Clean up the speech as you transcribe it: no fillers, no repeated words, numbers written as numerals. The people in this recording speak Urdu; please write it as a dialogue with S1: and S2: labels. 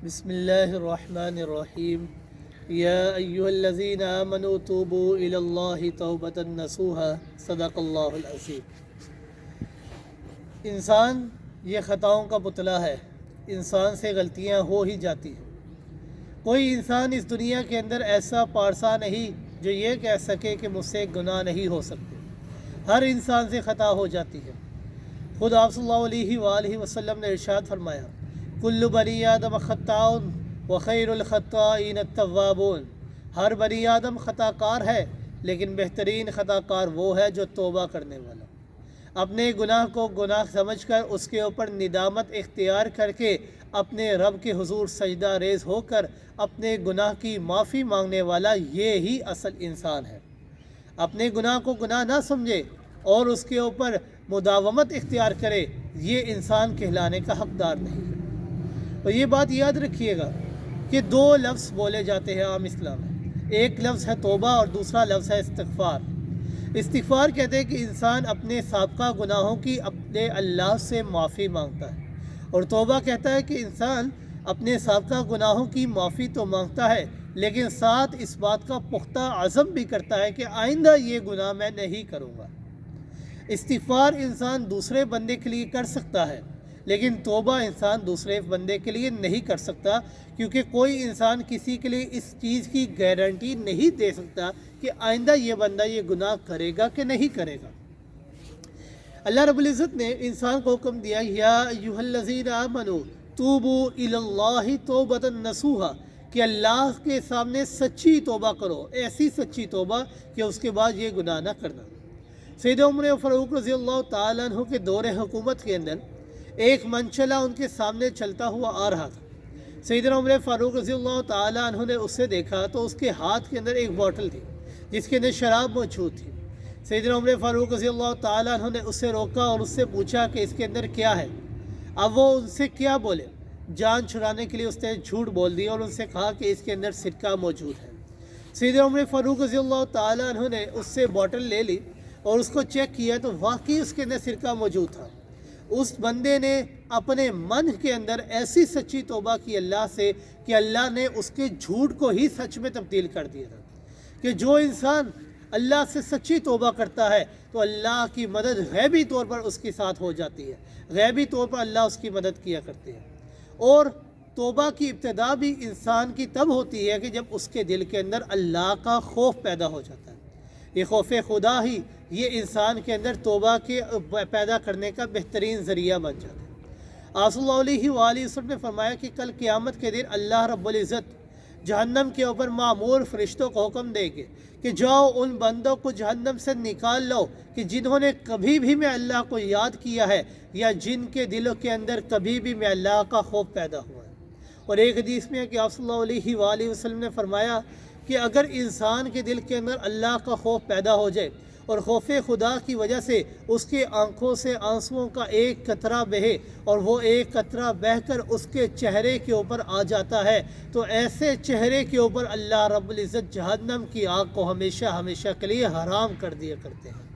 S1: بسم اللہ الرحمن الرحیم یا ایہا الذین آمنوا توبوا الی اللہ توبۃ نصوحا صدق اللہ العظیم۔ انسان یہ خطاؤں کا پتلا ہے، انسان سے غلطیاں ہو ہی جاتی ہیں۔ کوئی انسان اس دنیا کے اندر ایسا پارسا نہیں جو یہ کہہ سکے کہ مجھ سے گناہ نہیں ہو سکتے۔ ہر انسان سے خطا ہو جاتی ہے۔ خود آپ صلی اللہ علیہ وآلہ وسلم نے ارشاد فرمایا، کل بنی آدم خطاؤن وخیر الخطائین التوابون۔ ہر بنی آدم خطا کار ہے، لیکن بہترین خطا کار وہ ہے جو توبہ کرنے والا، اپنے گناہ کو گناہ سمجھ کر اس کے اوپر ندامت اختیار کر کے اپنے رب کے حضور سجدہ ریز ہو کر اپنے گناہ کی معافی مانگنے والا، یہ ہی اصل انسان ہے۔ اپنے گناہ کو گناہ نہ سمجھے اور اس کے اوپر مداومت اختیار کرے، یہ انسان کہلانے کا حقدار نہیں ہے۔ تو یہ بات یاد رکھیے گا کہ دو لفظ بولے جاتے ہیں عام اسلام میں، ایک لفظ ہے توبہ اور دوسرا لفظ ہے استغفار۔ استغفار کہتے ہیں کہ انسان اپنے سابقہ گناہوں کی اپنے اللہ سے معافی مانگتا ہے، اور توبہ کہتا ہے کہ انسان اپنے سابقہ گناہوں کی معافی تو مانگتا ہے، لیکن ساتھ اس بات کا پختہ عزم بھی کرتا ہے کہ آئندہ یہ گناہ میں نہیں کروں گا۔ استغفار انسان دوسرے بندے کے لیے کر سکتا ہے، لیکن توبہ انسان دوسرے بندے کے لیے نہیں کر سکتا، کیونکہ کوئی انسان کسی کے لیے اس چیز کی گارنٹی نہیں دے سکتا کہ آئندہ یہ بندہ یہ گناہ کرے گا کہ نہیں کرے گا۔ اللہ رب العزت نے انسان کو حکم دیا، یا ایھا الذین آمنوا توبوا الی اللہ توبۃ نصوحا، کہ اللہ کے سامنے سچی توبہ کرو، ایسی سچی توبہ کہ اس کے بعد یہ گناہ نہ کرنا۔ سیدنا عمر فاروق رضی اللہ تعالیٰ عنہ کے دور حکومت کے اندر ایک منچلا ان کے سامنے چلتا ہوا آ رہا تھا۔ سیدنا عمر فاروق رضی اللہ تعالیٰ عنہ نے اسے دیکھا تو اس کے ہاتھ کے اندر ایک بوتل تھی جس کے اندر شراب موجود تھی۔ سیدنا عمر فاروق رضی اللہ تعالیٰ عنہ نے اسے روکا اور اس سے پوچھا کہ اس کے اندر کیا ہے۔ اب وہ ان سے کیا بولے، جان چھڑانے کے لیے اس نے جھوٹ بول دیا اور ان سے کہا کہ اس کے اندر سرکہ موجود ہے۔ سیدنا عمر فاروق رضی اللہ تعالیٰ عنہ نے اس سے بوتل لے لی اور اس کو چیک کیا تو واقعی اس کے اندر سرکہ موجود تھا۔ اس بندے نے اپنے من کے اندر ایسی سچی توبہ کی اللہ سے کہ اللہ نے اس کے جھوٹ کو ہی سچ میں تبدیل کر دیا تھا، کہ جو انسان اللہ سے سچی توبہ کرتا ہے تو اللہ کی مدد غیبی طور پر اس کے ساتھ ہو جاتی ہے، غیبی طور پر اللہ اس کی مدد کیا کرتے ہیں۔ اور توبہ کی ابتدا بھی انسان کی تب ہوتی ہے کہ جب اس کے دل کے اندر اللہ کا خوف پیدا ہو جاتا ہے۔ یہ خوف خدا ہی یہ انسان کے اندر توبہ کے پیدا کرنے کا بہترین ذریعہ بن جاتا ہے۔ آپ صلی اللہ علیہ وآلہ وسلم نے فرمایا کہ کل قیامت کے دن اللہ رب العزت جہنم کے اوپر معمور فرشتوں کو حکم دے گے کہ جاؤ ان بندوں کو جہنم سے نکال لو کہ جنہوں نے کبھی بھی میں اللہ کو یاد کیا ہے، یا جن کے دلوں کے اندر کبھی بھی میں اللہ کا خوف پیدا ہوا ہے۔ اور ایک حدیث میں ہے کہ آپ صلی اللہ علیہ وآلہ وسلم نے فرمایا کہ اگر انسان کے دل کے اندر اللہ کا خوف پیدا ہو جائے اور خوف خدا کی وجہ سے اس کے آنکھوں سے آنسوؤں کا ایک قطرہ بہے اور وہ ایک قطرہ بہہ کر اس کے چہرے کے اوپر آ جاتا ہے، تو ایسے چہرے کے اوپر اللہ رب العزت جہنم کی آگ کو ہمیشہ ہمیشہ کے لیے حرام کر دیا کرتے ہیں۔